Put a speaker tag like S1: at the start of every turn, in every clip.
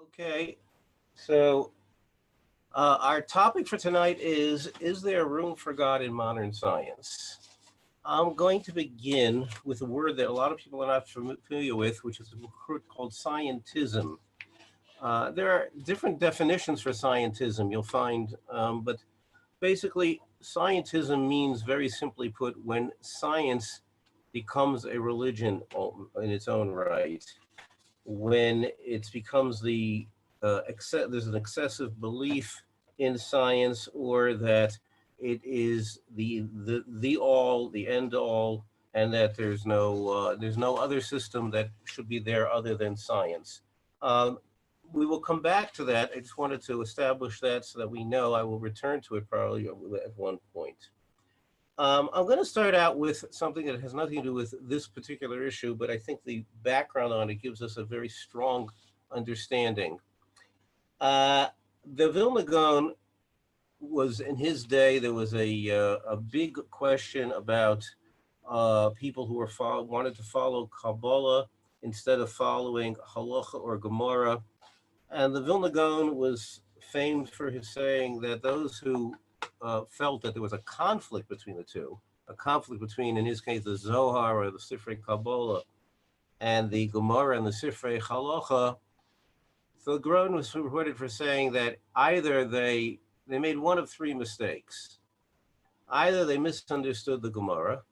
S1: Okay, so our topic for tonight is there room for God in modern science? I'm going to begin with a word that a lot of people are not familiar with, which is a word called scientism. There are different definitions for scientism, you'll find, but basically, scientism means, very simply put, when science becomes a religion in its own right, when it becomes there's an excessive belief in science, or that it is the all, the end all, and that there's no other system that should be there other than science. Um, we will come back to that. I just wanted to establish that so that we know. I will return to it probably at one point. I'm going to start out with something that has nothing to do with this particular issue, but I think the background on it gives us a very strong understanding. Uh, the Vilna Gaon was, in his day, there was a big question about people who wanted to follow Kabbalah instead of following Halacha or Gemara. And the Vilna Gaon was famed for his saying that those who felt that there was a conflict between the two, a conflict between, in his case, the Zohar or the Sifrei Kabbalah and the Gemara and the Sifrei Halacha, so the Gaon was reported for saying that either they made one of three mistakes. Either they misunderstood the Gemara,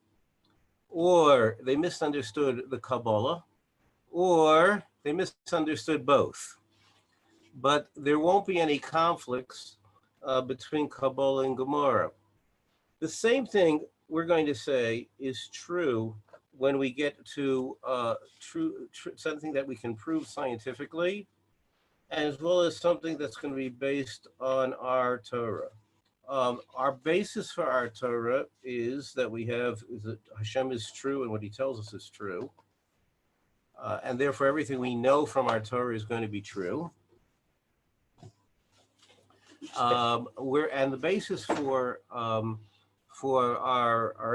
S1: or they misunderstood the Kabbalah, or they misunderstood both. But there won't be any conflicts between Kabbalah and Gemara. The same thing we're going to say is true when we get to something that we can prove scientifically, as well as something that's going to be based on our Torah. Our basis for our Torah is that is that Hashem is true and what He tells us is true, and therefore everything we know from our Torah is going to be true. And the basis for our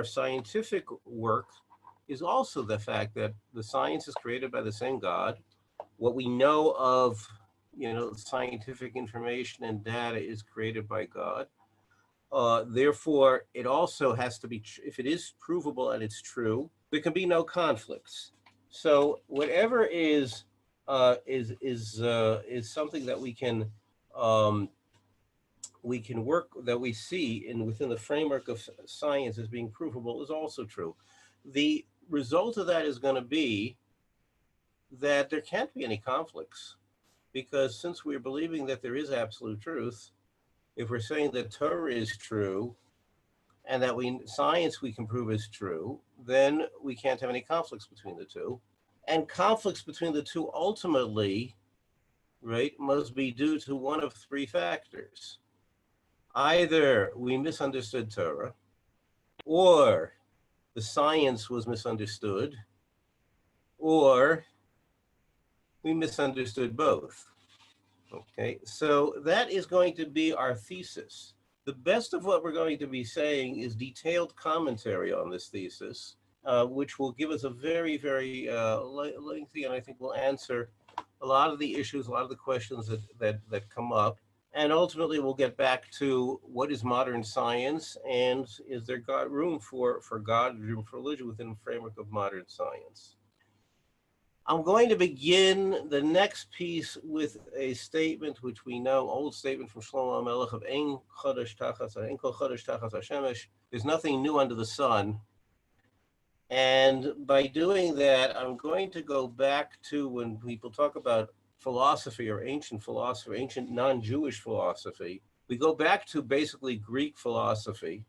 S1: scientific work is also the fact that the science is created by the same God. What we know of, scientific information and data is created by God. Therefore, it also has to be, if it is provable and it's true, there can be no conflicts. So whatever is something that we can work, that we see in within the framework of science as being provable, is also true. The result of that is going to be that there can't be any conflicts, because since we're believing that there is absolute truth, if we're saying that Torah is true and that science we can prove is true, then we can't have any conflicts between the two. And conflicts between the two ultimately, right, must be due to one of three factors. Either we misunderstood Torah, or the science was misunderstood, or we misunderstood both. Okay, so that is going to be our thesis. The best of what we're going to be saying is detailed commentary on this thesis, which will give us a very, very lengthy, and I think will answer a lot of the issues, a lot of the questions that come up. And ultimately, we'll get back to what is modern science, and is there room for God, room for religion within the framework of modern science. I'm going to begin the next piece with a statement which we know, old statement from Shlomo HaMelech of Ein Chodesh Tachas HaShemesh. There's nothing new under the sun. And by doing that, I'm going to go back to when people talk about philosophy or ancient philosophy, ancient non-Jewish philosophy. We go back to basically Greek philosophy.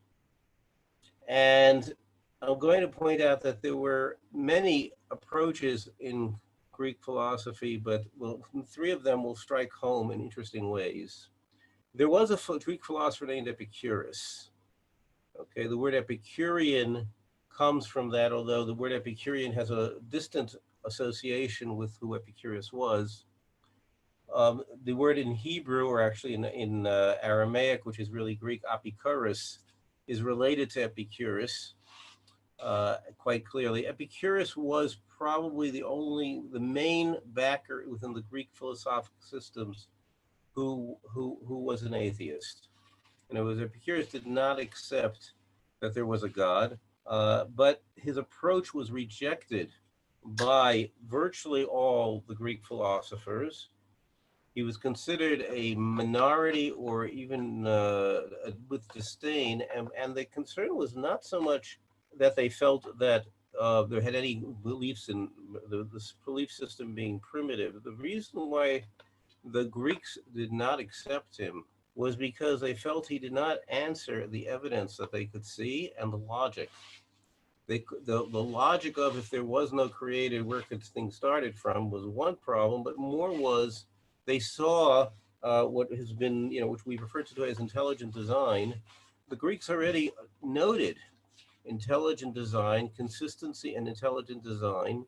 S1: And I'm going to point out that there were many approaches in Greek philosophy, but three of them will strike home in interesting ways. There was a Greek philosopher named Epicurus. Okay, the word Epicurean comes from that, although the word Epicurean has a distant association with who Epicurus was. The word in Hebrew, or actually in Aramaic, which is really Greek, Apikuros, is related to Epicurus. quite clearly. Epicurus was probably the main backer within the Greek philosophical systems who was an atheist. And it was Epicurus did not accept that there was a God, but his approach was rejected by virtually all the Greek philosophers. He was considered a minority or even with disdain, and the concern was not so much that they felt that there had any beliefs in this belief system being primitive. The reason why the Greeks did not accept him was because they felt he did not answer the evidence that they could see and the logic. The logic of if there was no creator, where could things started from was one problem, but more was they saw what has been, which we refer to as intelligent design. The Greeks already noted intelligent design, consistency and intelligent design,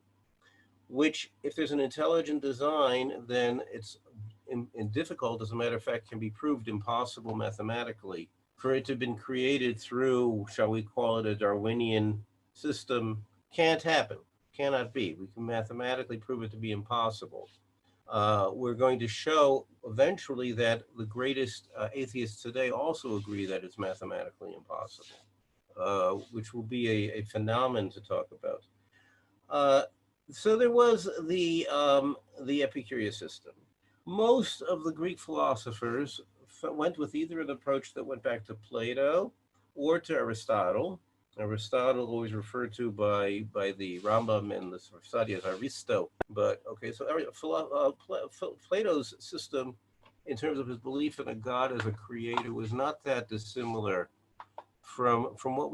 S1: which if there's an intelligent design, then it's difficult, as a matter of fact, can be proved impossible mathematically. For it to have been created through, shall we call it a Darwinian system, can't happen, cannot be. We can mathematically prove it to be impossible. We're going to show eventually that the greatest atheists today also agree that it's mathematically impossible, which will be a phenomenon to talk about. So there was the Epicurean system. Most of the Greek philosophers went with either an approach that went back to Plato or to Aristotle. Aristotle always referred to by the Rambam and the Safsadi as Aristo. But okay, so Plato's system, in terms of his belief in a God as a creator, was not that dissimilar from what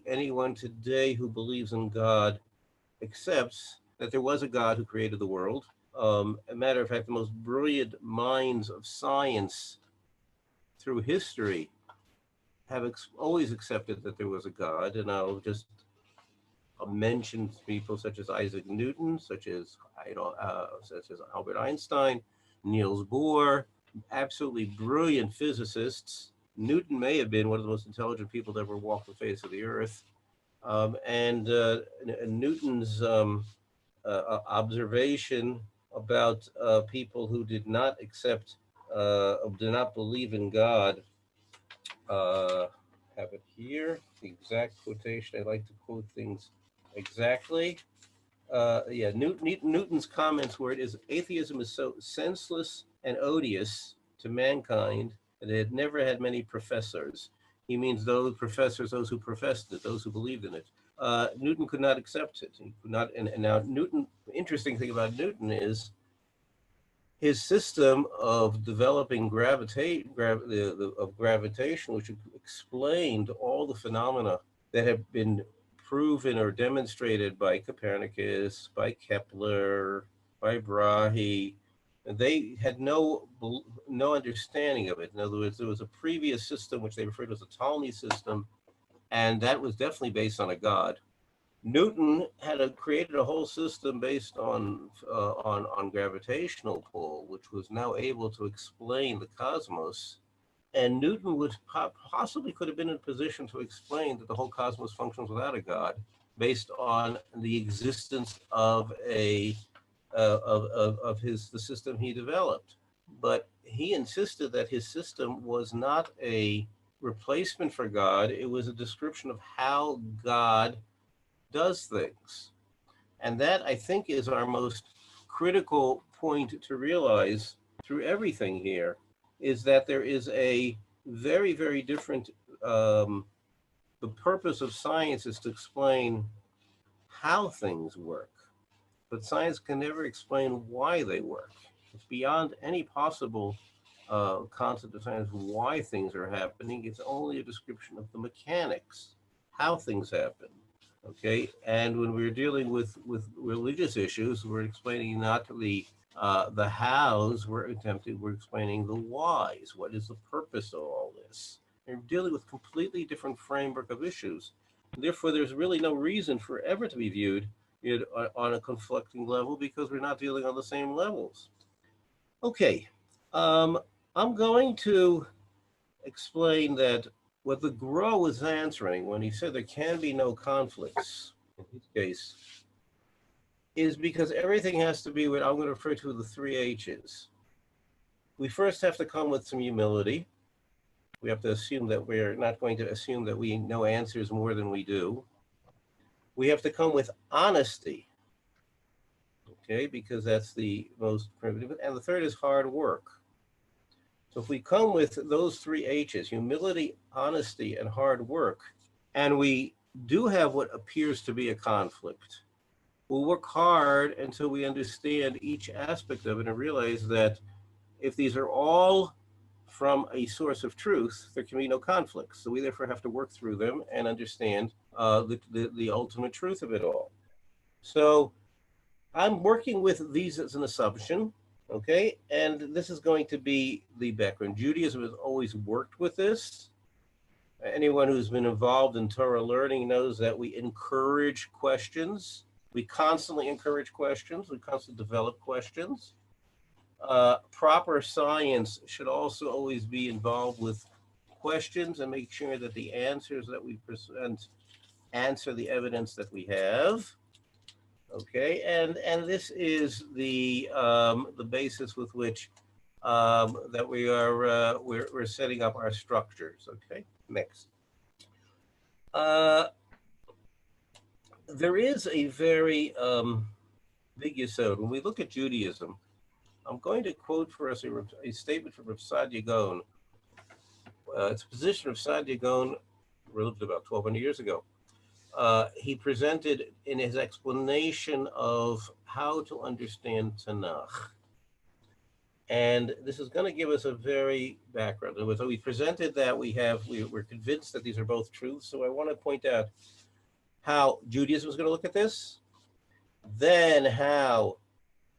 S1: anyone today who believes in God accepts that there was a God who created the world. A matter of fact, the most brilliant minds of science through history have always accepted that there was a God. And I'll mention people such as Isaac Newton, such as Albert Einstein, Niels Bohr, absolutely brilliant physicists. Newton may have been one of the most intelligent people to ever walk the face of the earth. And Newton's observation about people who did not did not believe in God. Have it here, the exact quotation. I like to quote things exactly. Newton's comments were, atheism is so senseless and odious to mankind that it had never had many professors. He means those professors, those who professed it, those who believed in it. Newton could not accept it. He could not, and now Newton, the interesting thing about Newton is his system of developing gravitation, which explained all the phenomena that have been proven or demonstrated by Copernicus, by Kepler, by Brahe. They had no understanding of it. In other words, there was a previous system which they referred to as a Ptolemy system, and that was definitely based on a God. Newton had created a whole system based on gravitational pull, which was now able to explain the cosmos. And Newton would possibly could have been in a position to explain that the whole cosmos functions without a God, based on the existence of the system he developed. But he insisted that his system was not a replacement for God; it was a description of how God does things. And that, I think, is our most critical point to realize through everything here, is that there is a very, very different, the purpose of science is to explain how things work, but science can never explain why they work. It's beyond any possible concept of science why things are happening. It's only a description of the mechanics, how things happen. Okay, and when we're dealing with religious issues, we're explaining not the hows, we're explaining the whys. What is the purpose of all this? We're dealing with completely different framework of issues. Therefore, there's really no reason for ever to be viewed on a conflicting level, because we're not dealing on the same levels. Okay, I'm going to explain that what the Gro was answering when he said there can be no conflicts in his case is because everything has to be what I'm going to refer to the three H's. We first have to come with some humility. We have to assume that we're not going to assume that we know answers more than we do. We have to come with honesty, okay, because that's the most primitive. And the third is hard work. So if we come with those three H's, humility, honesty, and hard work, and we do have what appears to be a conflict, we'll work hard until we understand each aspect of it and realize that if these are all from a source of truth, there can be no conflicts. So we therefore have to work through them and understand the ultimate truth of it all. So I'm working with these as an assumption, okay? And this is going to be the background. Judaism has always worked with this. Anyone who's been involved in Torah learning knows that we encourage questions. We constantly encourage questions. We constantly develop questions. Proper science should also always be involved with questions and make sure that the answers that we present answer the evidence that we have. Okay, and this is the basis with which that we are we're setting up our structures. Okay, next. There is a very big yesod. When we look at Judaism, I'm going to quote for us a statement from Rav Saadia Gaon. It's a position of Saadia Gaon, lived about 1,200 years ago. He presented in his explanation of how to understand Tanakh. And this is going to give us a very background. So we presented that we're convinced that these are both truths. So I want to point out how Judaism is going to look at this, then how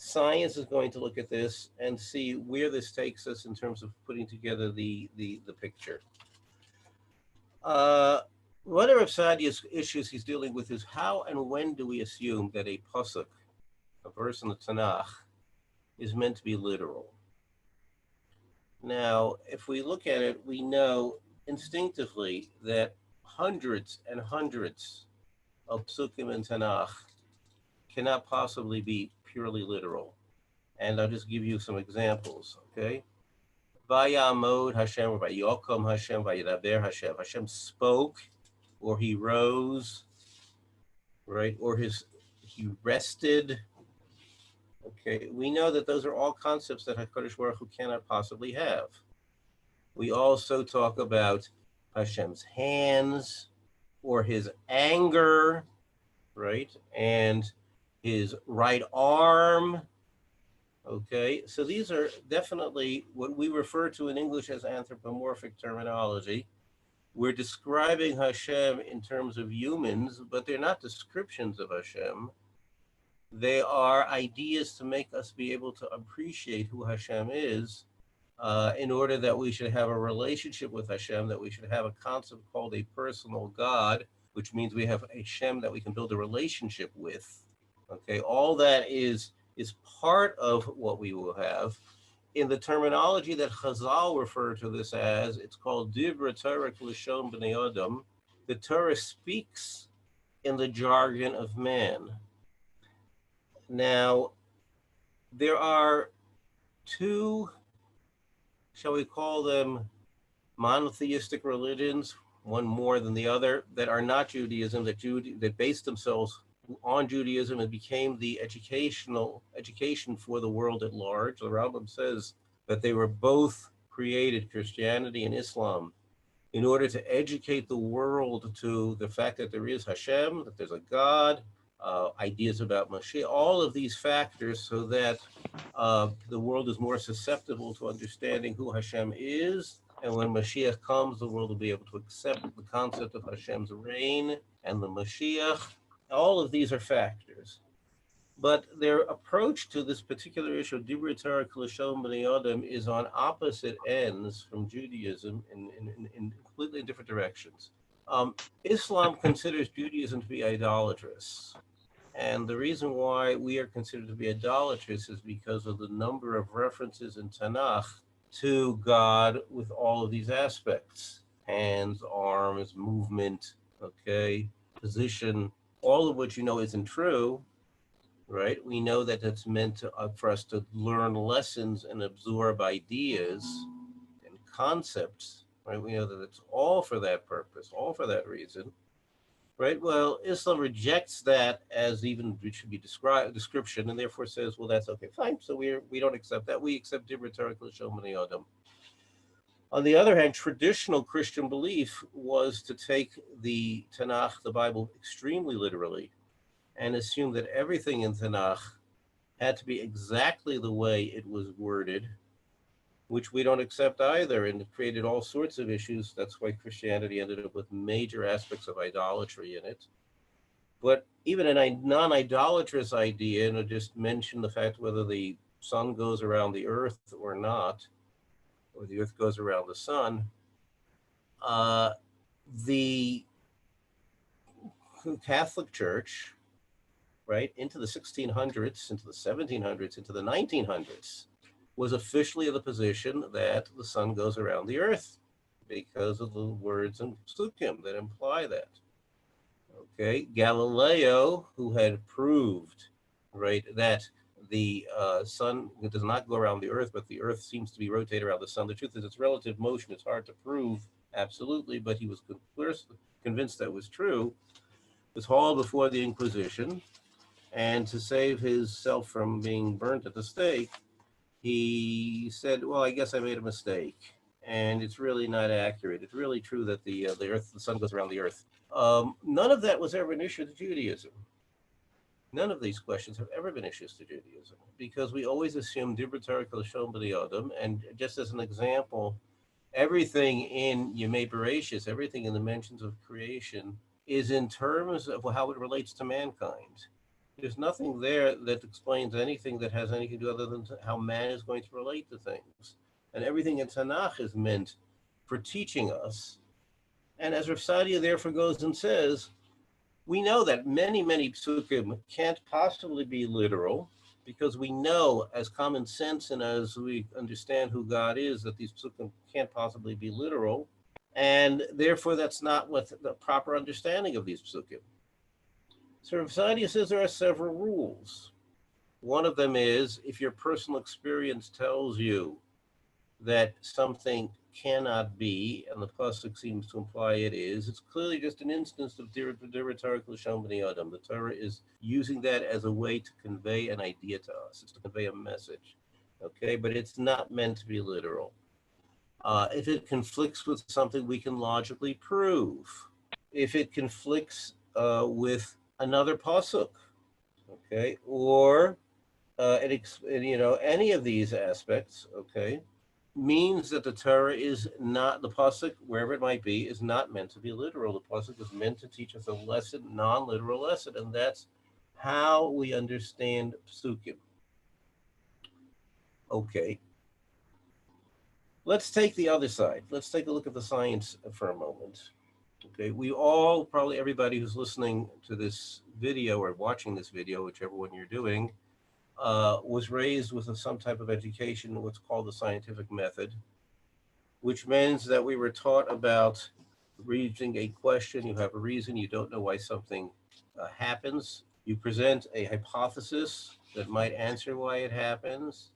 S1: science is going to look at this and see where this takes us in terms of putting together the picture. One of Saadia's issues he's dealing with is how and when do we assume that a pasuk, a verse in the Tanakh, is meant to be literal? Now, if we look at it, we know instinctively that hundreds and hundreds of psukim in Tanakh cannot possibly be purely literal. And I'll just give you some examples, okay? Vayamod Hashem, or Vayokom Hashem, Vayadaber Hashem. Hashem spoke, or he rose, right? Or he rested. Okay, we know that those are all concepts that HaKadosh Baruch Hu cannot possibly have. We also talk about Hashem's hands, or his anger, right? And his right arm. Okay, so these are definitely what we refer to in English as anthropomorphic terminology. We're describing Hashem in terms of humans, but they're not descriptions of Hashem. They are ideas to make us be able to appreciate who Hashem is, in order that we should have a relationship with Hashem, that we should have a concept called a personal God, which means we have a Hashem that we can build a relationship with. Okay, all that is part of what we will have. In the terminology that Chazal refer to this as, it's called Dibra Torah L'Shon B'nei Adam. The Torah speaks in the jargon of man. Now, there are two, shall we call them, monotheistic religions, one more than the other, that are not Judaism, that base themselves on Judaism and became the education for the world at large. The Rambam says that they were both created, Christianity and Islam, in order to educate the world to the fact that there is Hashem, that there's a God, ideas about Mashiach, all of these factors, so that the world is more susceptible to understanding who Hashem is. And when Mashiach comes, the world will be able to accept the concept of Hashem's reign and the Mashiach. All of these are factors. But their approach to this particular issue of Dibra Torah L'Shon B'nei Adam is on opposite ends from Judaism in completely different directions. Islam considers Judaism to be idolatrous. And the reason why we are considered to be idolatrous is because of the number of references in Tanakh to God with all of these aspects. hands, arms, movement, okay, position, all of which you know isn't true, right? We know that it's meant to, for us to learn lessons and absorb ideas and concepts, right? We know that it's all for that purpose, all for that reason, right? Well, Islam rejects that as even it should be description, and therefore says, well, that's okay, fine. So we don't accept that. We accept Dibra Torah L'Shon B'nai Adam. On the other hand, traditional Christian belief was to take the Tanakh, the Bible, extremely literally and assume that everything in Tanakh had to be exactly the way it was worded, which we don't accept either. And it created all sorts of issues. That's why Christianity ended up with major aspects of idolatry in it. But even a non-idolatrous idea, and I just mention the fact whether the sun goes around the earth or not, or the earth goes around the sun, the Catholic Church, right, into the 1600s, into the 1700s, into the 1900s, was officially of the position that the sun goes around the earth because of the words in Psukim that imply that. Okay, Galileo, who had proved, right, that the sun does not go around the earth, but the earth seems to be rotated around the sun. The truth is it's relative motion. It's hard to prove absolutely, but he was convinced that was true. Was hauled before the Inquisition, and to save himself from being burnt at the stake, he said, well, I guess I made a mistake. And it's really not accurate. It's really true that the earth, the sun goes around the earth. None of that was ever an issue to Judaism. None of these questions have ever been issues to Judaism because we always assume Dibra Torah L'Shon B'nai Adam. And just as an example, everything in Yemei Bereshis, everything in the mentions of creation is in terms of how it relates to mankind. There's nothing there that explains anything that has anything to do other than how man is going to relate to things. And everything in Tanakh is meant for teaching us. And as Rav Sadia therefore goes and says, we know that many, many psukim can't possibly be literal because we know as common sense and as we understand who God is that these psukim can't possibly be literal. And therefore, that's not what the proper understanding of these psukim. So Rav Sadia says there are several rules. One of them is if your personal experience tells you that something cannot be, and the pasuk seems to imply it is, it's clearly just an instance of Dibra Torah L'Shon B'nai Adam. The Torah is using that as a way to convey an idea to us. It's to convey a message, okay? But it's not meant to be literal. If it conflicts with something, we can logically prove. If it conflicts with another pasuk, okay, or any of these aspects, okay, means that the Torah is not, the pasuk, wherever it might be, is not meant to be literal. The pasuk is meant to teach us a lesson, non-literal lesson, and that's how we understand psukim. Okay. Let's take the other side. Let's take a look at the science for a moment. Okay, we all, probably everybody who's listening to this video or watching this video, whichever one you're doing, was raised with some type of education, what's called the scientific method, which means that we were taught about reading a question. You have a reason, you don't know why something happens. You present a hypothesis that might answer why it happens.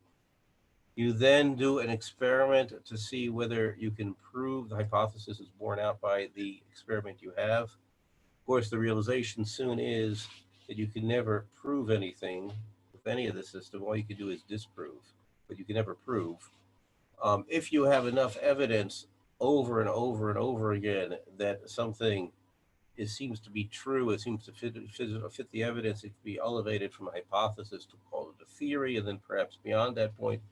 S1: You then do an experiment to see whether you can prove the hypothesis is borne out by the experiment you have. Of course, the realization soon is that you can never prove anything with any of the system. All you can do is disprove, but you can never prove. If you have enough evidence over and over and over again that something seems to be true, it seems to fit the evidence, it can be elevated from a hypothesis to call it a theory, and then perhaps beyond that point.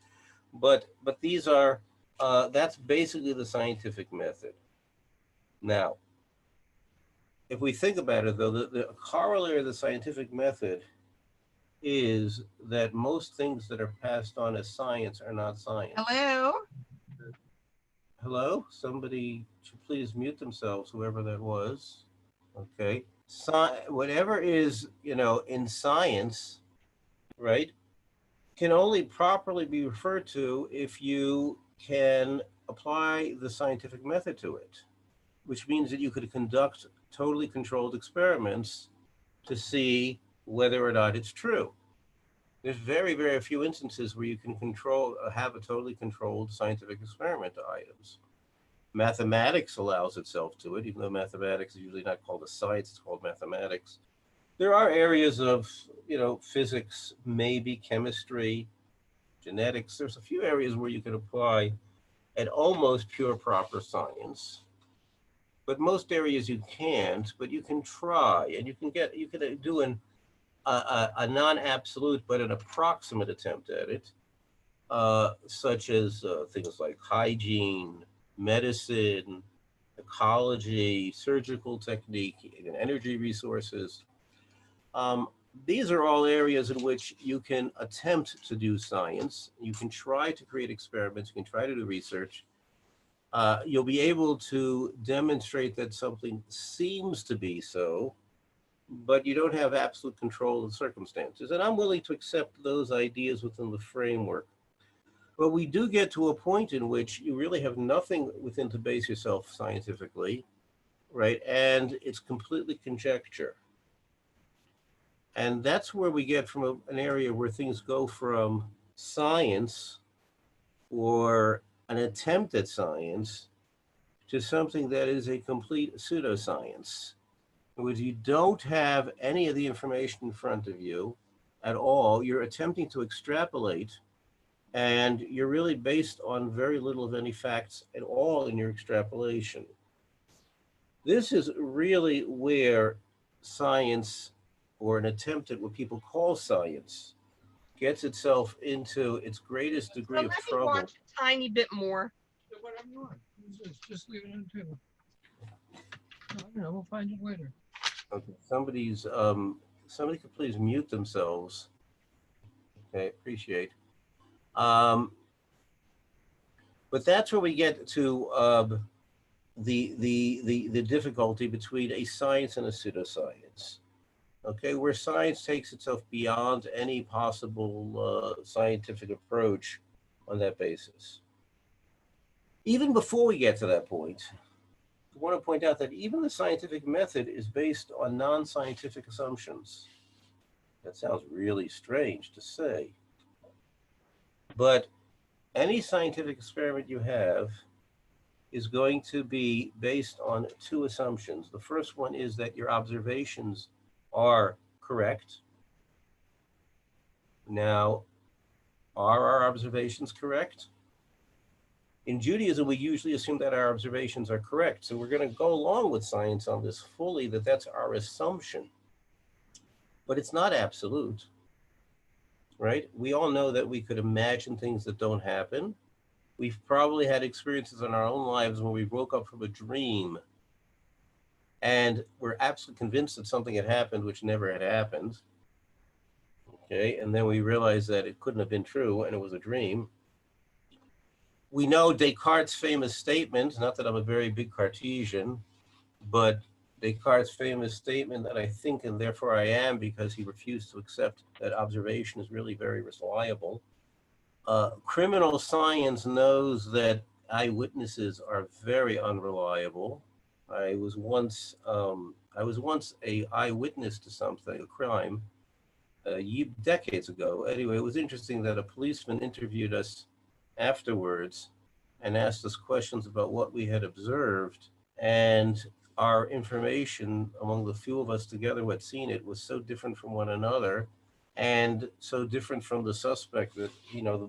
S1: But these are, that's basically the scientific method. Now, if we think about it, though, the corollary of the scientific method is that most things that are passed on as science are not science.
S2: Hello?
S1: Hello? Somebody should please mute themselves, whoever that was. Okay. Whatever is, in science, right, can only properly be referred to if you can apply the scientific method to it. which means that you could conduct totally controlled experiments to see whether or not it's true. There's very, very few instances where you can have a totally controlled scientific experiment to items. Mathematics allows itself to it, even though mathematics is usually not called a science, it's called mathematics. There are areas of, physics, maybe chemistry, genetics. There's a few areas where you can apply an almost pure proper science, but most areas you can't. But you can try, and you can do a non-absolute but an approximate attempt at it, such as things like hygiene, medicine, ecology, surgical technique, and energy resources. Um, these are all areas in which you can attempt to do science. You can try to create experiments. You can try to do research. You'll be able to demonstrate that something seems to be so, but you don't have absolute control of the circumstances. And I'm willing to accept those ideas within the framework. But we do get to a point in which you really have nothing within to base yourself scientifically, right? And it's completely conjecture. And that's where we get from an area where things go from science or an attempt at science to something that is a complete pseudoscience, in which you don't have any of the information in front of you at all. You're attempting to extrapolate, and you're really based on very little of any facts at all in your extrapolation. This is really where science, or an attempt at what people call science, gets itself into its greatest degree of trouble.
S2: Let me watch a tiny bit more.
S3: Whatever you want. Just leave it on the table. I don't know. We'll find it later.
S1: Okay, somebody could please mute themselves. Okay, appreciate. But that's where we get to the difficulty between a science and a pseudoscience. Okay, where science takes itself beyond any possible scientific approach on that basis. Even before we get to that point, I want to point out that even the scientific method is based on non-scientific assumptions. That sounds really strange to say. But any scientific experiment you have is going to be based on two assumptions. The first one is that your observations are correct. Now, are our observations correct? In Judaism, we usually assume that our observations are correct. So we're going to go along with science on this fully, that that's our assumption. But it's not absolute, right? We all know that we could imagine things that don't happen. We've probably had experiences in our own lives when we woke up from a dream and we're absolutely convinced that something had happened which never had happened. Okay, and then we realized that it couldn't have been true and it was a dream. We know Descartes' famous statement, not that I'm a very big Cartesian, but Descartes' famous statement that I think and therefore I am, because he refused to accept that observation is really very reliable. Criminal science knows that eyewitnesses are very unreliable. I was once a eyewitness to something, a crime, decades ago. Anyway, it was interesting that a policeman interviewed us afterwards and asked us questions about what we had observed, and our information among the few of us together who had seen it was so different from one another, and so different from the suspect that,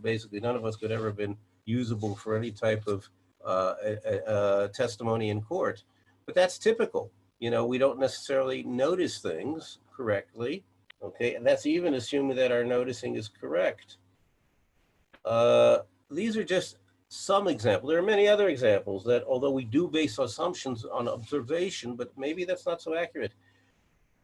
S1: basically none of us could ever have been usable for any type of testimony in court. But that's typical. We don't necessarily notice things correctly. Okay, and that's even assuming that our noticing is correct. These are just some examples. There are many other examples that, although we do base assumptions on observation, but maybe that's not so accurate.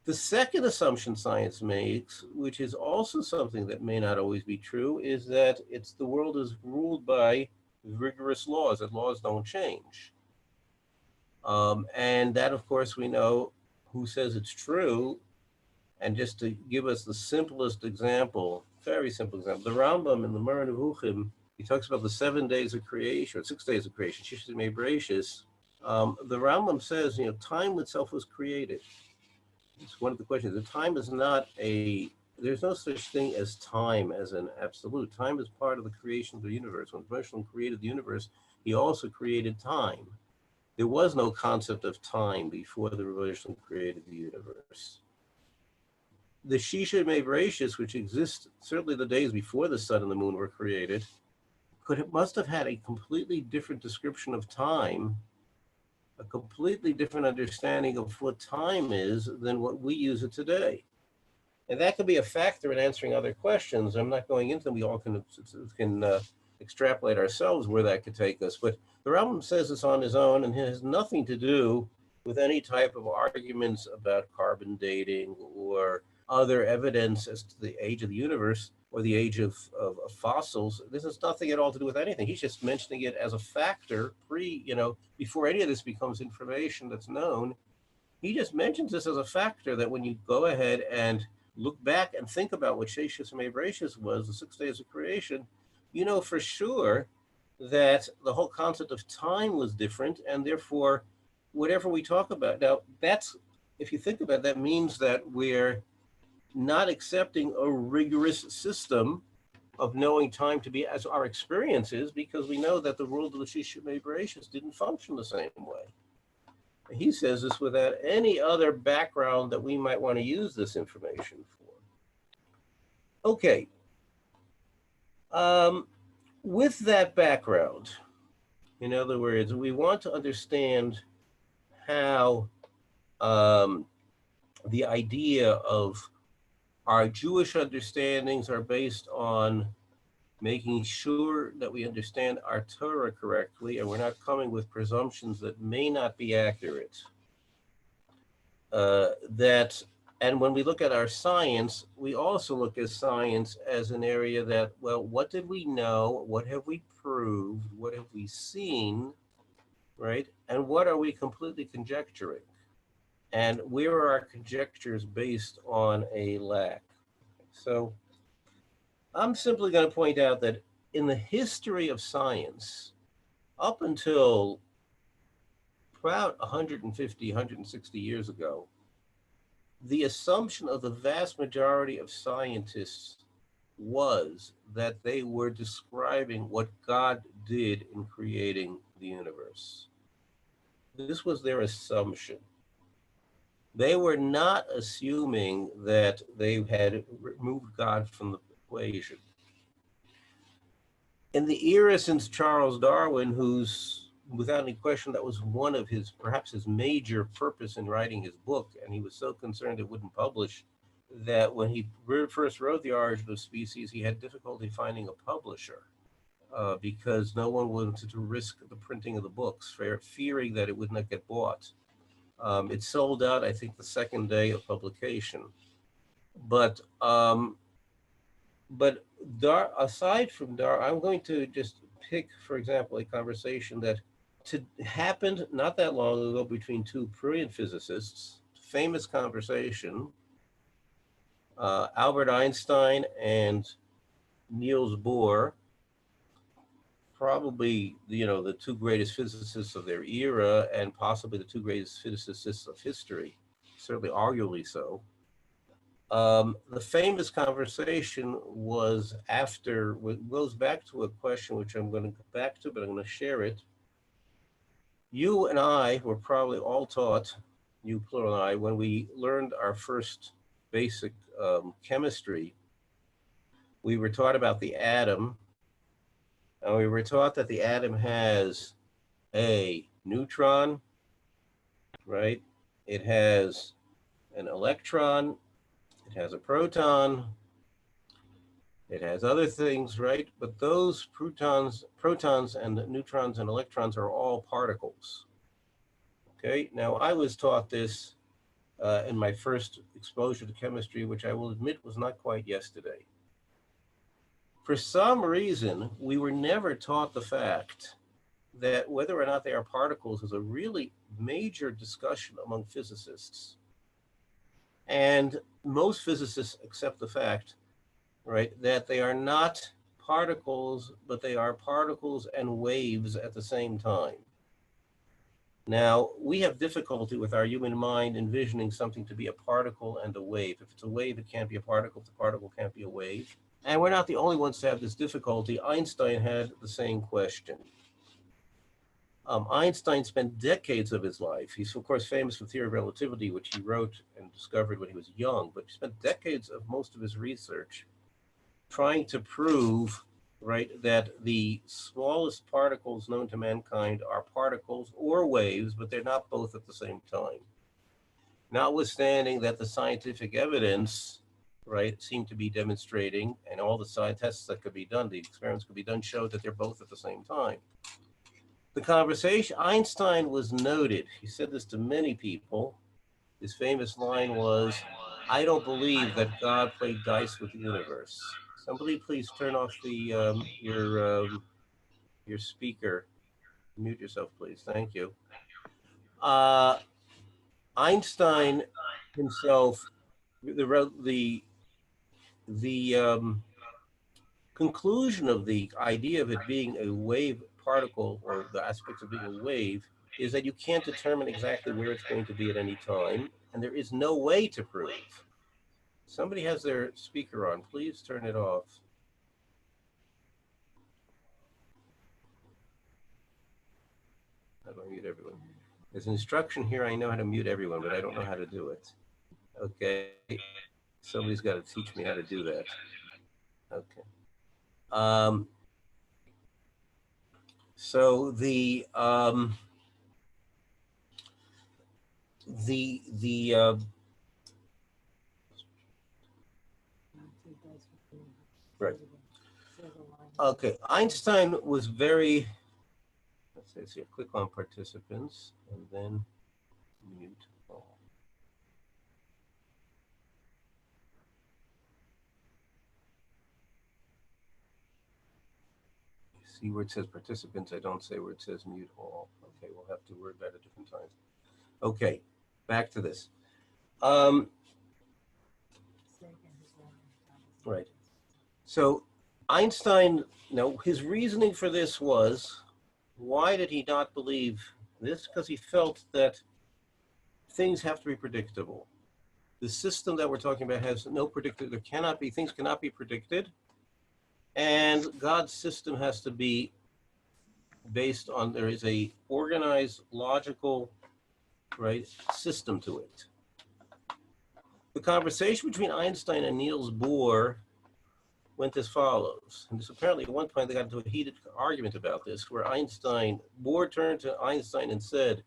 S1: The second assumption science makes, which is also something that may not always be true, is that the world is ruled by rigorous laws, that laws don't change. And that, of course, we know who says it's true. And just to give us the simplest example, very simple example, the Rambam in the Moreh Nevuchim, he talks about the 7 days of creation, or 6 days of creation, Shishim Bereshis, The Rambam says, time itself was created. It's one of the questions. The time is not there's no such thing as time as an absolute. Time is part of the creation of the universe. When Bereshit created the universe, he also created time. There was no concept of time before the Bereshit created the universe. The Shisha Bereshit, which exists certainly the days before the sun and the moon were created, must have had a completely different description of time, a completely different understanding of what time is than what we use it today. And that could be a factor in answering other questions. I'm not going into them. We all can extrapolate ourselves where that could take us. But the Rambam says it's on his own, and it has nothing to do with any type of arguments about carbon dating or other evidence as to the age of the universe or the age of fossils. This has nothing at all to do with anything. He's just mentioning it as a factor before any of this becomes information that's known. He just mentions this as a factor that when you go ahead and look back and think about what Sheshis and Bereshis was, the 6 days of creation, you know for sure that the whole concept of time was different, and therefore, whatever we talk about now, if you think about it, that means that we're not accepting a rigorous system of knowing time to be as our experience is, because we know that the world of the Sheshis and Bereshis didn't function the same way. He says this without any other background that we might want to use this information for. Okay. With that background, in other words, we want to understand how the idea of our Jewish understandings are based on making sure that we understand our Torah correctly, and we're not coming with presumptions that may not be accurate. And when we look at our science, we also look at science as an area that, well, what did we know? What have we proved? What have we seen? Right? And what are we completely conjecturing? And where are our conjectures based on a lack? So I'm simply going to point out that in the history of science, up until about 150, 160 years ago, the assumption of the vast majority of scientists was that they were describing what God did in creating the universe. This was their assumption. They were not assuming that they had removed God from the equation. In the era since Charles Darwin, whose, without any question, that was one of perhaps his major purpose in writing his book, and he was so concerned it wouldn't publish, that when he first wrote The Origin of Species, he had difficulty finding a publisher because no one wanted to risk the printing of the books, fearing that it would not get bought. It sold out, I think, the second day of publication. But aside from Darwin, I'm going to just pick, for example, a conversation that happened not that long ago between two brilliant physicists, famous conversation, Albert Einstein and Niels Bohr, probably the two greatest physicists of their era, and possibly the two greatest physicists of history, certainly arguably so. The famous conversation goes back to a question which I'm going to go back to, but I'm going to share it. You and I were probably all taught, you plural and I, when we learned our first basic chemistry, we were taught about the atom, and we were taught that the atom has a neutron, right? It has an electron, it has a proton, it has other things, right? But those protons and neutrons and electrons are all particles. Okay, now I was taught this in my first exposure to chemistry, which I will admit was not quite yesterday. For some reason, we were never taught the fact that whether or not they are particles is a really major discussion among physicists. And most physicists accept the fact, right, that they are not particles, but they are particles and waves at the same time. Now, we have difficulty with our human mind envisioning something to be a particle and a wave. If it's a wave, it can't be a particle. If the particle can't be a wave. And we're not the only ones to have this difficulty. Einstein had the same question. Einstein spent decades of his life. He's, of course, famous for theory of relativity, which he wrote and discovered when he was young, but he spent decades of most of his research trying to prove, right, that the smallest particles known to mankind are particles or waves, but they're not both at the same time. Notwithstanding that the scientific evidence, right, seemed to be demonstrating, and all the science tests that could be done, the experiments could be done, showed that they're both at the same time. The conversation, Einstein was noted, he said this to many people. His famous line was, "I don't believe that God played dice with the universe." Somebody please turn off the your speaker. Mute yourself, please. Thank you. Einstein himself, the conclusion of the idea of it being a wave particle, or the aspects of being a wave, is that you can't determine exactly where it's going to be at any time, and there is no way to prove. Somebody has their speaker on. Please turn it off. How do I mute everyone? There's an instruction here. I know how to mute everyone, but I don't know how to do it. Okay. Somebody's got to teach me how to do that. Okay. So right. Okay. Einstein was very, let's see, click on participants and then mute all. See where it says participants, I don't say where it says mute all. Okay, we'll have to word that at different times. Okay, back to this. Right. So Einstein, now his reasoning for this was, why did he not believe this? Because he felt that things have to be predictable. The system that we're talking about has no predicted, there cannot be, things cannot be predicted. And God's system has to be based on, there is a organized, logical, right, system to it. The conversation between Einstein and Niels Bohr went as follows. And this apparently at one point they got into a heated argument about this, where Bohr turned to Einstein and said,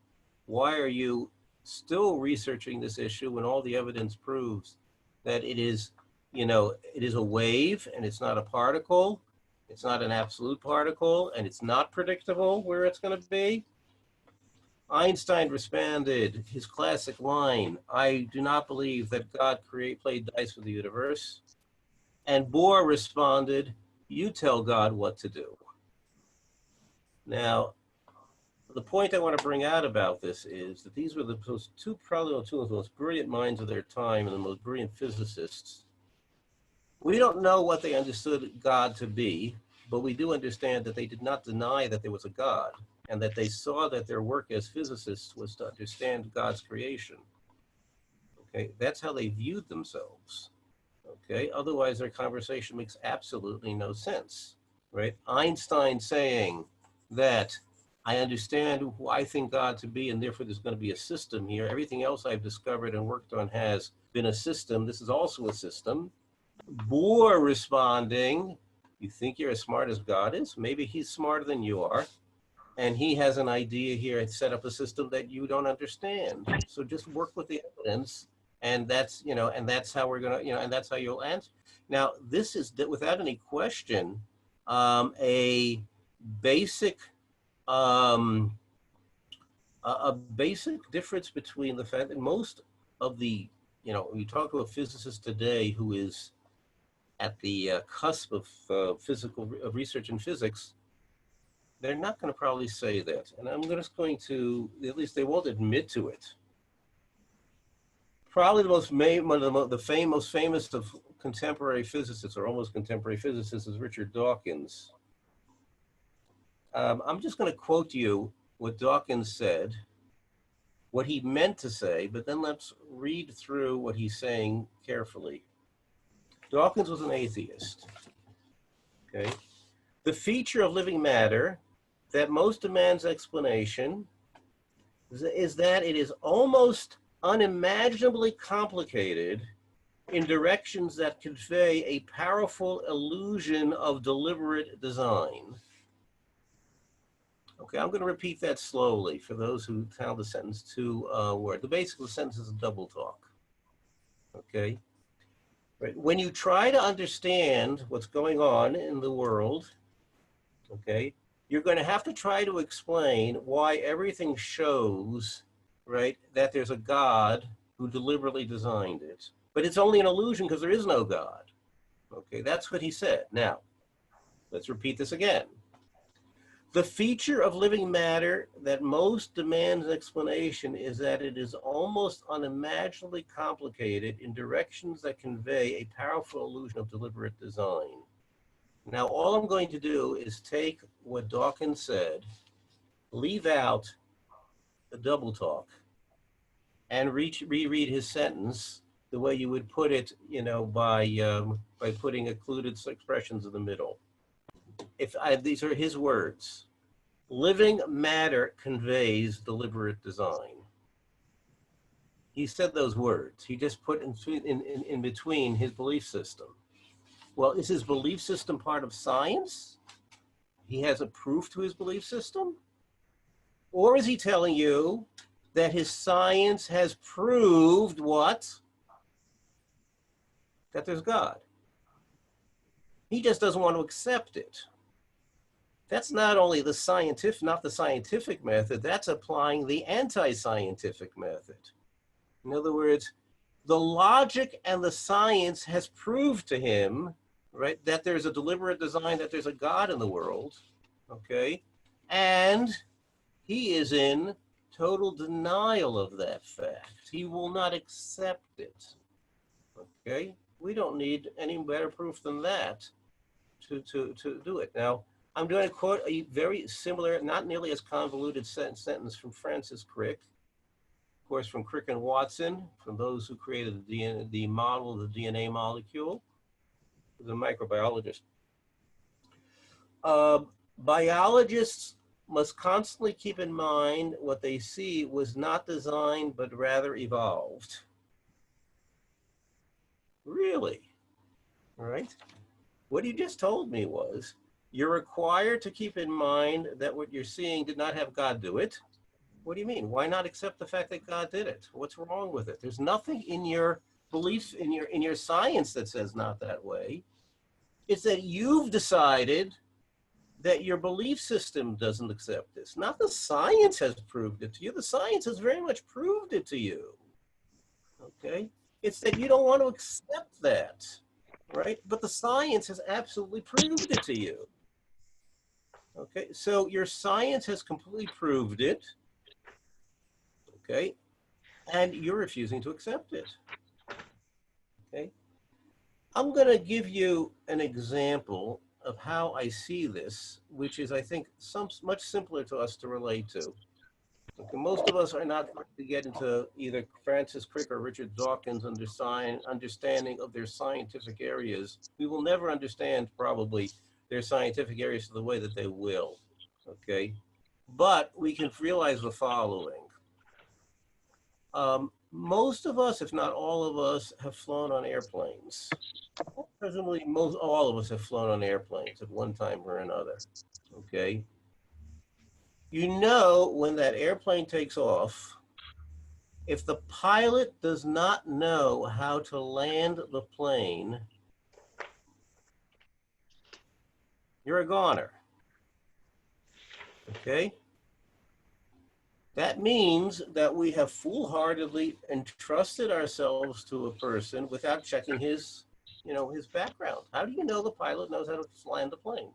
S1: "Why are you still researching this issue when all the evidence proves that it is, you know, it is a wave and it's not a particle, it's not an absolute particle, and it's not predictable where it's going to be?" Einstein responded, his classic line, "I do not believe that God played dice with the universe." And Bohr responded, "You tell God what to do." Now, the point I want to bring out about this is that these were probably two of the most brilliant minds of their time and the most brilliant physicists. We don't know what they understood God to be, but we do understand that they did not deny that there was a God, and that they saw that their work as physicists was to understand God's creation. Okay, that's how they viewed themselves. Okay, otherwise their conversation makes absolutely no sense, right? Einstein saying that I understand who I think God to be, and therefore there's going to be a system here. Everything else I've discovered and worked on has been a system. This is also a system. Bohr responding, "You think you're as smart as God is? Maybe he's smarter than you are. And he has an idea here and set up a system that you don't understand. So just work with the evidence. And that's, you know, and that's how we're going to, you know, and that's how you'll answer." Now, this is without any question, a basic, a basic difference between the fact that most of the, you know, when you talk to a physicist today who is at the cusp of research in physics, they're not going to probably say that. And I'm just going to, at least they won't admit to it. Probably most famous of contemporary physicists, or almost contemporary physicists, is Richard Dawkins. I'm just going to quote you what Dawkins said, what he meant to say, but then let's read through what he's saying carefully. Dawkins was an atheist. Okay. The feature of living matter that most demands explanation is that it is almost unimaginably complicated in directions that convey a powerful illusion of deliberate design. Okay, I'm going to repeat that slowly for those who found the sentence too word. The basic of the sentence is a double talk. Okay, right. When you try to understand what's going on in the world, okay, you're going to have to try to explain why everything shows, right, that there's a God who deliberately designed it. But it's only an illusion because there is no God. Okay, that's what he said. Now, let's repeat this again. The feature of living matter that most demands explanation is that it is almost unimaginably complicated in directions that convey a powerful illusion of deliberate design. Now, all I'm going to do is take what Dawkins said, leave out the double talk, and reread his sentence the way you would put it, you know, by putting occluded expressions in the middle. These are his words. Living matter conveys deliberate design. He said those words. He just put in between his belief system. Well, is his belief system part of science? He has a proof to his belief system? Or is he telling you that his science has proved what? That there's God. He just doesn't want to accept it. That's not only not the scientific method, that's applying the anti-scientific method. In other words, the logic and the science has proved to him, right, that there's a deliberate design, that there's a God in the world, okay? And he is in total denial of that fact. He will not accept it, okay? We don't need any better proof than that to do it. Now, I'm going to quote a very similar, not nearly as convoluted sentence from Francis Crick, of course, from Crick and Watson, from those who created the model of the DNA molecule, the microbiologist. Biologists must constantly keep in mind what they see was not designed, but rather evolved. Really? All right. What he just told me was, you're required to keep in mind that what you're seeing did not have God do it. What do you mean? Why not accept the fact that God did it? What's wrong with it? There's nothing in your beliefs, in your science that says not that way. It's that you've decided that your belief system doesn't accept this. Not the science has proved it to you. The science has very much proved it to you. Okay? It's that you don't want to accept that, right? But the science has absolutely proved it to you. Okay, so your science has completely proved it, okay, and you're refusing to accept it, okay? I'm going to give you an example of how I see this, which is, I think, much simpler to us to relate to. Okay, most of us are not going to get into either Francis Crick or Richard Dawkins' understanding of their scientific areas. We will never understand, probably, their scientific areas to the way that they will, okay? But we can realize the following. Most of us, if not all of us, have flown on airplanes. Presumably, all of us have flown on airplanes at one time or another, okay? You know, when that airplane takes off, if the pilot does not know how to land the plane, you're a goner, okay? That means that we have foolhardily entrusted ourselves to a person without checking his, his background. How do you know the pilot knows how to land the plane?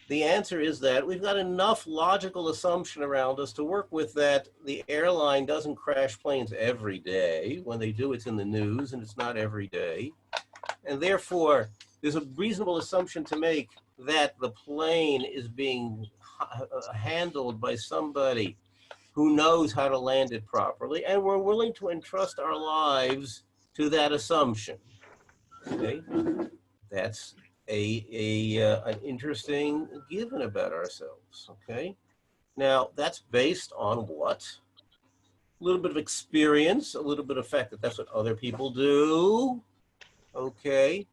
S1: The answer is that we've got enough logical assumption around us to work with that the airline doesn't crash planes every day. When they do, it's in the news, and it's not every day. And therefore, there's a reasonable assumption to make that the plane is being handled by somebody who knows how to land it properly, and we're willing to entrust our lives to that assumption. Okay, that's an interesting given about ourselves. Okay, now that's based on what? A little bit of experience, a little bit of fact that that's what other people do. Okay,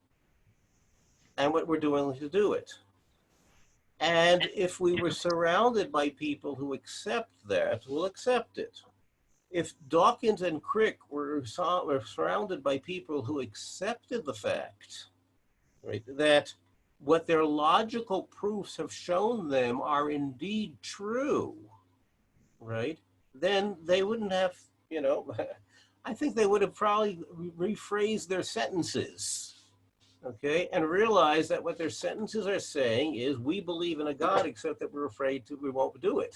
S1: and what we're doing to do it. And if we were surrounded by people who accept that, we'll accept it. If Dawkins and Crick were surrounded by people who accepted the fact, right, that what their logical proofs have shown them are indeed true, right, then they wouldn't have, I think they would have probably rephrased their sentences. Okay, and realize that what their sentences are saying is we believe in a God, except that we're afraid we won't do it.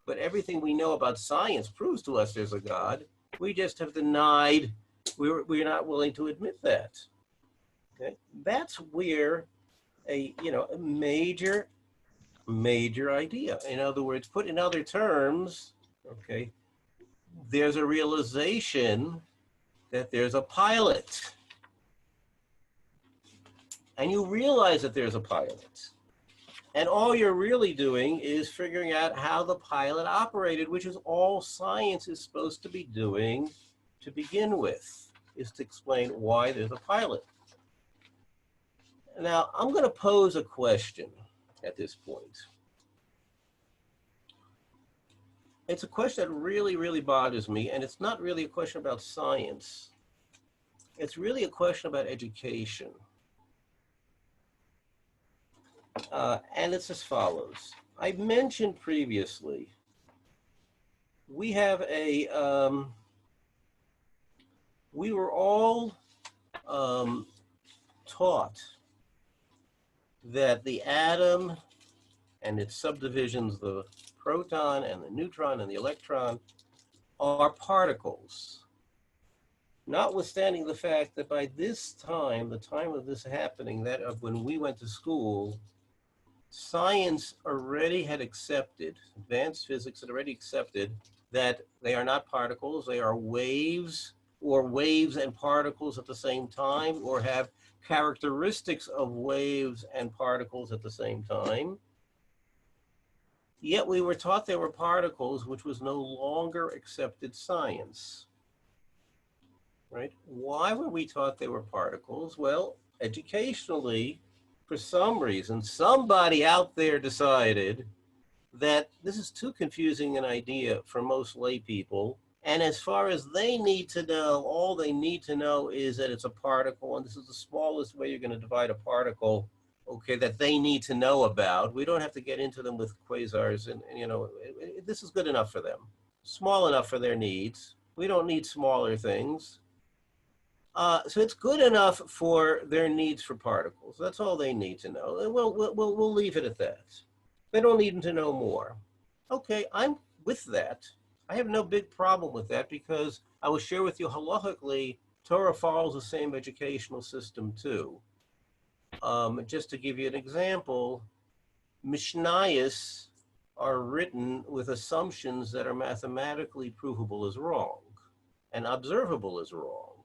S1: But everything we know about science proves to us there's a God. We just have denied, we're not willing to admit that. Okay, that's where a major idea. In other words, put in other terms, okay, there's a realization that there's a pilot. And you realize that there's a pilot. And all you're really doing is figuring out how the pilot operated, which is all science is supposed to be doing to begin with, is to explain why there's a pilot. Now, I'm going to pose a question at this point. It's a question that really, really bothers me, and it's not really a question about science. It's really a question about education. And it's as follows. I mentioned previously, we have we were all taught that the atom and its subdivisions, the proton and the neutron and the electron, are particles. Notwithstanding the fact that by this time, the time of this happening, that of when we went to school, science already had accepted, advanced physics had already accepted that they are not particles, they are waves, or waves and particles at the same time, or have characteristics of waves and particles at the same time. Yet we were taught they were particles, which was no longer accepted science. Right? Why were we taught they were particles? Well, educationally, for some reason, somebody out there decided that this is too confusing an idea for most lay people. And as far as they need to know, all they need to know is that it's a particle, and this is the smallest way you're going to divide a particle, okay, that they need to know about. We don't have to get into them with quasars, and this is good enough for them. Small enough for their needs. We don't need smaller things. So it's good enough for their needs for particles. That's all they need to know. And we'll leave it at that. They don't need to know more. Okay, I'm with that. I have no big problem with that because I will share with you halachically, Torah follows the same educational system too. Just to give you an example, Mishnayos are written with assumptions that are mathematically provable as wrong and observable as wrong.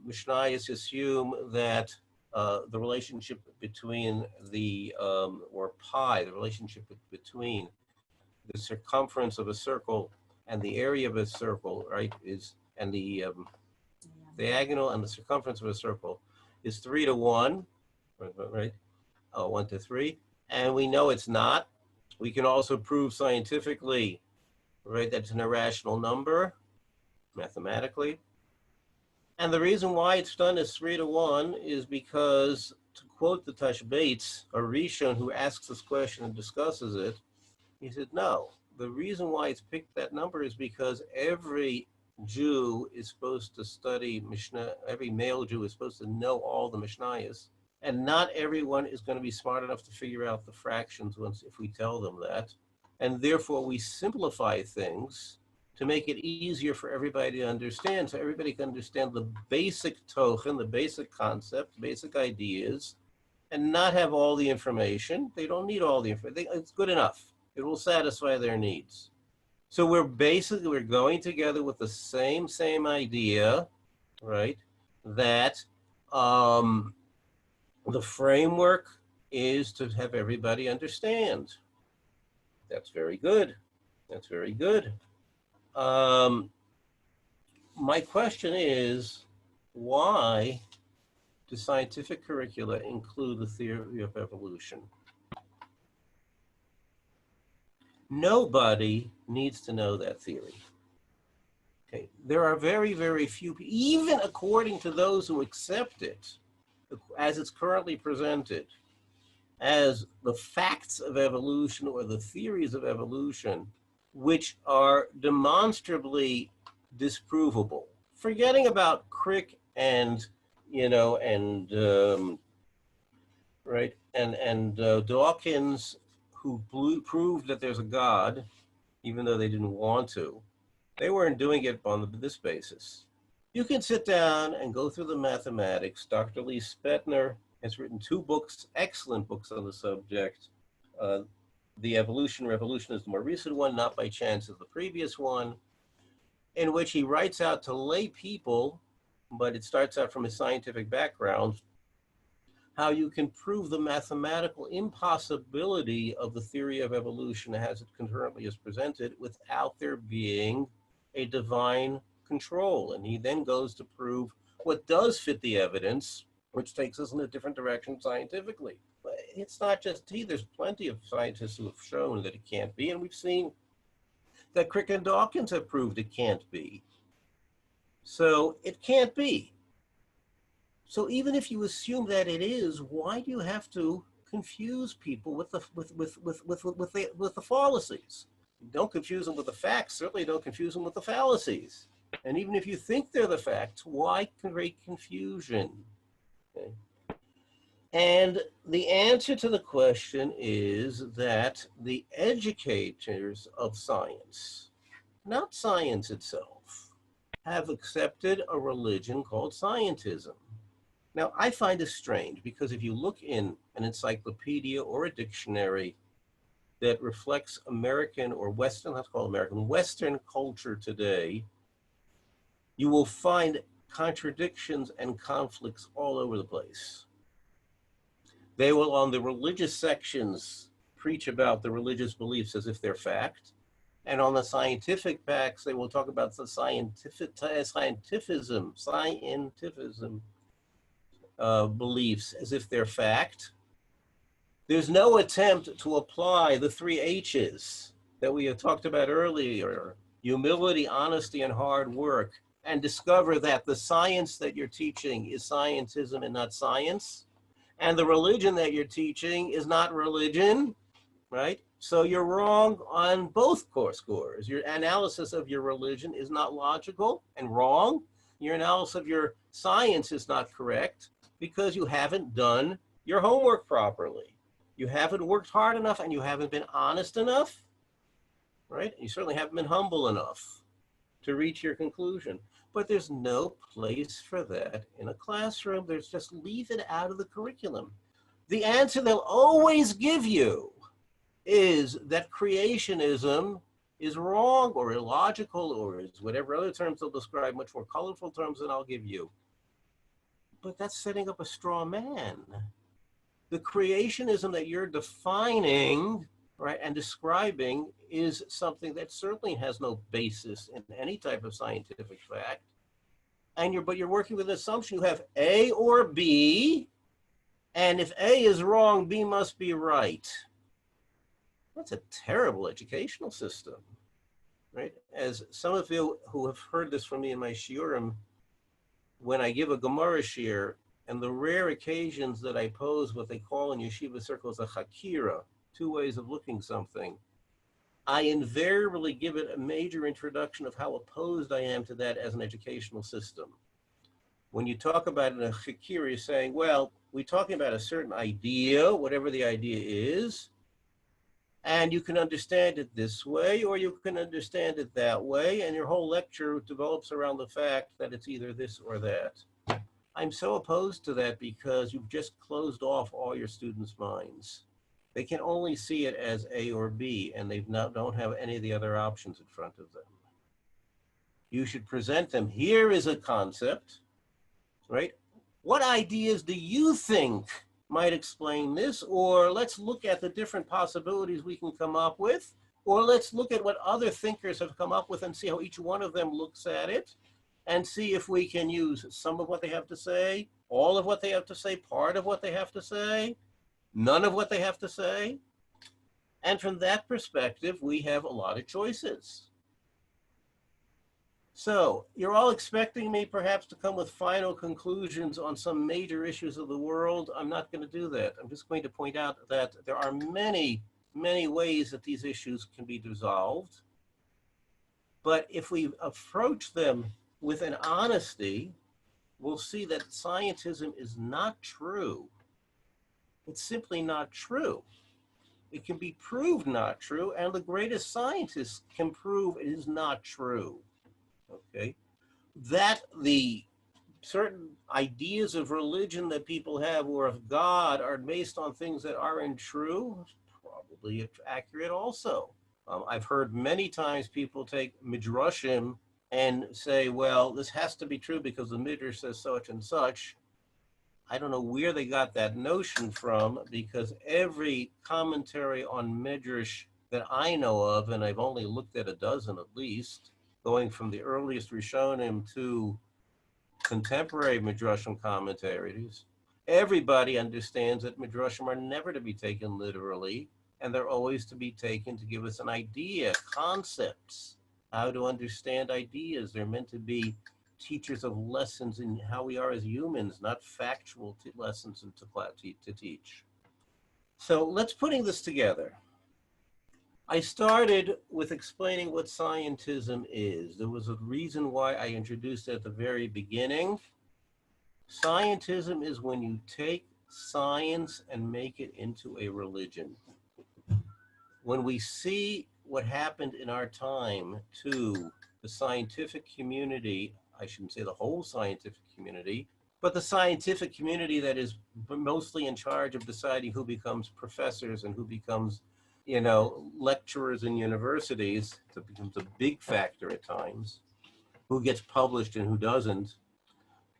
S1: Mishnayos assume that the relationship between or pi, the relationship between the circumference of a circle and the area of a circle, right, and the diagonal and the circumference of a circle is 3 to 1, right? 1 to 3. And we know it's not. We can also prove scientifically, right, that it's an irrational number, mathematically. And the reason why it's done as 3 to 1 is because, to quote the Tashbates, a Rishon who asks this question and discusses it, he said, no, the reason why it's picked that number is because every Jew is supposed to study Mishnah, every male Jew is supposed to know all the Mishnayos, and not everyone is going to be smart enough to figure out the fractions if we tell them that. And therefore we simplify things to make it easier for everybody to understand, so everybody can understand the basic tochen, the basic concepts, basic ideas, and not have all the information. They don't need all the information. It's good enough. It will satisfy their needs. So we're going together with the same idea, right? That the framework is to have everybody understand. That's very good. That's very good. My question is, why do scientific curricula include the theory of evolution? Nobody needs to know that theory. Okay, there are very, very few, even according to those who accept it, as it's currently presented, as the facts of evolution or the theories of evolution, which are demonstrably disprovable. Forgetting about Crick and, right, and Dawkins, who proved that there's a God, even though they didn't want to. They weren't doing it on this basis. You can sit down and go through the mathematics. Dr. Lee Spetner has written 2 books, excellent books on the subject. The Evolution Revolution is the more recent one, not by chance is the previous one, in which he writes out to lay people, but it starts out from his scientific background, how you can prove the mathematical impossibility of the theory of evolution as it currently is presented without there being a divine control. And he then goes to prove what does fit the evidence, which takes us in a different direction scientifically. But it's not just he, there's plenty of scientists who have shown that it can't be, and we've seen that Crick and Dawkins have proved it can't be. So it can't be. So even if you assume that it is, why do you have to confuse people with the fallacies? Don't confuse them with the facts. Certainly don't confuse them with the fallacies. And even if you think they're the facts, why create confusion? Okay. And the answer to the question is that the educators of science, not science itself, have accepted a religion called scientism. Now, I find this strange because if you look in an encyclopedia or a dictionary that reflects American or Western, let's call it American, Western culture today, you will find contradictions and conflicts all over the place. They will, on the religious sections, preach about the religious beliefs as if they're fact. And on the scientific facts, they will talk about the scientificism beliefs as if they're fact. There's no attempt to apply the 3 H's that we had talked about earlier, humility, honesty, and hard work, and discover that the science that you're teaching is scientism and not science, and the religion that you're teaching is not religion, right? So you're wrong on both core scores. Your analysis of your religion is not logical and wrong. Your analysis of your science is not correct because you haven't done your homework properly. You haven't worked hard enough and you haven't been honest enough, right? You certainly haven't been humble enough to reach your conclusion. But there's no place for that in a classroom. There's just leave it out of the curriculum. The answer they'll always give you is that creationism is wrong or illogical or is whatever other terms they'll describe, much more colorful terms than I'll give you. But that's setting up a straw man. The creationism that you're defining, right, and describing is something that certainly has no basis in any type of scientific fact. And but you're working with an assumption you have A or B, and if A is wrong, B must be right. That's a terrible educational system, right? As some of you who have heard this from me in my shiurim, when I give a Gemara shiur, and the rare occasions that I pose what they call in yeshiva circles a hakira, 2 ways of looking something, I invariably give it a major introduction of how opposed I am to that as an educational system. When you talk about it in a hakira, you're saying, well, we're talking about a certain idea, whatever the idea is, and you can understand it this way, or you can understand it that way, and your whole lecture develops around the fact that it's either this or that. I'm so opposed to that because you've just closed off all your students' minds. They can only see it as A or B, and don't have any of the other options in front of them. You should present them. Here is a concept, right? What ideas do you think might explain this? Or let's look at the different possibilities we can come up with. Or let's look at what other thinkers have come up with and see how each one of them looks at it, and see if we can use some of what they have to say, all of what they have to say, part of what they have to say, none of what they have to say. And from that perspective, we have a lot of choices. So you're all expecting me perhaps to come with final conclusions on some major issues of the world. I'm not going to do that. I'm just going to point out that there are many, many ways that these issues can be resolved. But if we approach them with an honesty, we'll see that scientism is not true. It's simply not true. It can be proved not true, and the greatest scientists can prove it is not true. Okay, that the certain ideas of religion that people have or of God are based on things that aren't true, probably accurate also. I've heard many times people take midrashim and say, well, this has to be true because the midrash says such and such. I don't know where they got that notion from, because every commentary on midrash that I know of, and I've only looked at a dozen at least, going from the earliest Rishonim to contemporary midrashim commentaries, everybody understands that midrashim are never to be taken literally, and they're always to be taken to give us an idea, concepts, how to understand ideas. They're meant to be teachers of lessons in how we are as humans, not factual lessons to teach. So let's putting this together. I started with explaining what scientism is. There was a reason why I introduced it at the very beginning. Scientism is when you take science and make it into a religion. When we see what happened in our time to the scientific community, I shouldn't say the whole scientific community, but the scientific community that is mostly in charge of deciding who becomes professors and who becomes, lecturers in universities. It becomes a big factor at times, who gets published and who doesn't.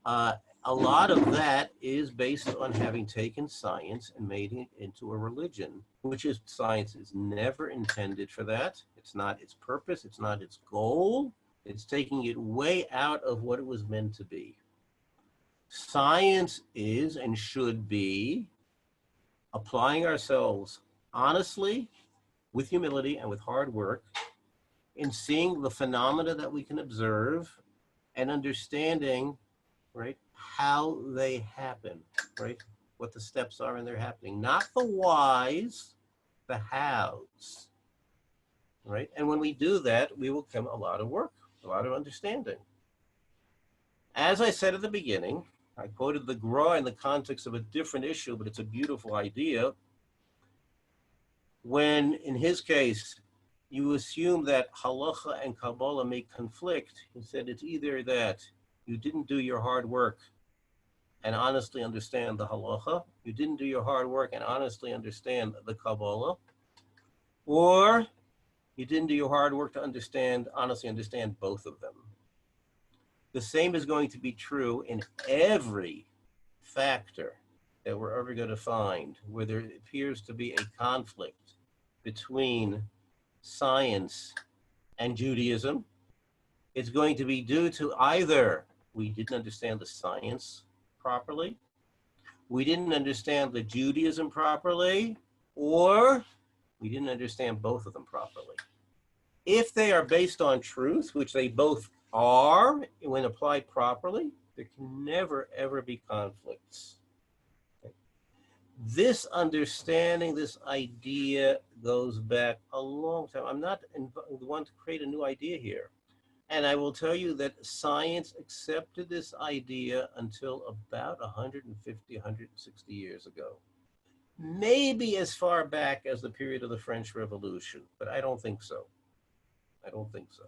S1: A lot of that is based on having taken science and made it into a religion, which is, science is never intended for that. It's not its purpose. It's not its goal. It's taking it way out of what it was meant to be. Science is and should be applying ourselves honestly, with humility and with hard work, in seeing the phenomena that we can observe and understanding, right, how they happen, right, what the steps are in their happening, not the whys, the hows, right? And when we do that, we will come a lot of work, a lot of understanding. As I said at the beginning, I quoted the Gra in the context of a different issue, but it's a beautiful idea. When, in his case, you assume that halacha and Kabbalah may conflict, he said it's either that you didn't do your hard work and honestly understand the halacha, you didn't do your hard work and honestly understand the Kabbalah, or you didn't do your hard work to honestly understand both of them. The same is going to be true in every factor that we're ever going to find where there appears to be a conflict between science and Judaism. It's going to be due to either we didn't understand the science properly, we didn't understand the Judaism properly, or we didn't understand both of them properly. If they are based on truth, which they both are when applied properly, there can never, ever be conflicts. This understanding, this idea goes back a long time. I'm not the one to create a new idea here. And I will tell you that science accepted this idea until about 150, 160 years ago. Maybe as far back as the period of the French Revolution, but I don't think so. I don't think so,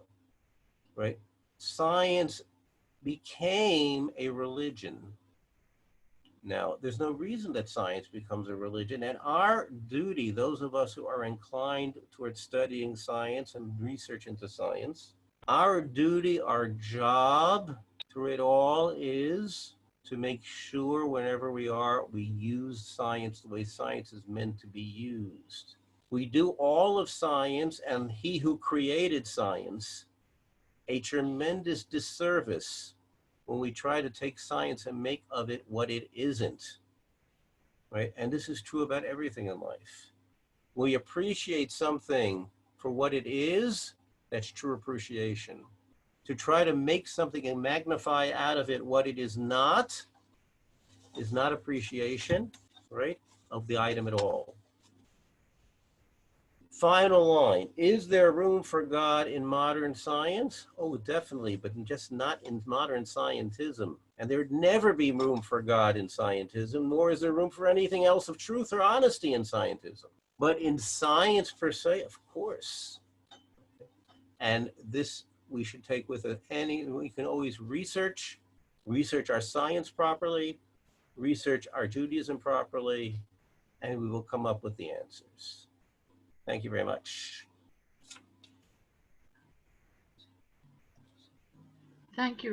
S1: right? Science became a religion Now, there's no reason that science becomes a religion, and our duty, those of us who are inclined towards studying science and research into science, our duty, our job through it all is to make sure whenever we use science the way science is meant to be used. We do all of science and he who created science a tremendous disservice when we try to take science and make of it what it isn't, right? And this is true about everything in life. We appreciate something for what it is, that's true appreciation. To try to make something and magnify out of it what it is not appreciation, right, of the item at all. Final line, is there room for God in modern science? Oh, definitely, but just not in modern scientism. And there'd never be room for God in scientism, nor is there room for anything else of truth or honesty in scientism. But in science per se, of course. And this we should take with it. We can always research our science properly, research our Judaism properly, and we will come up with the answers. Thank you very much.
S4: Thank you,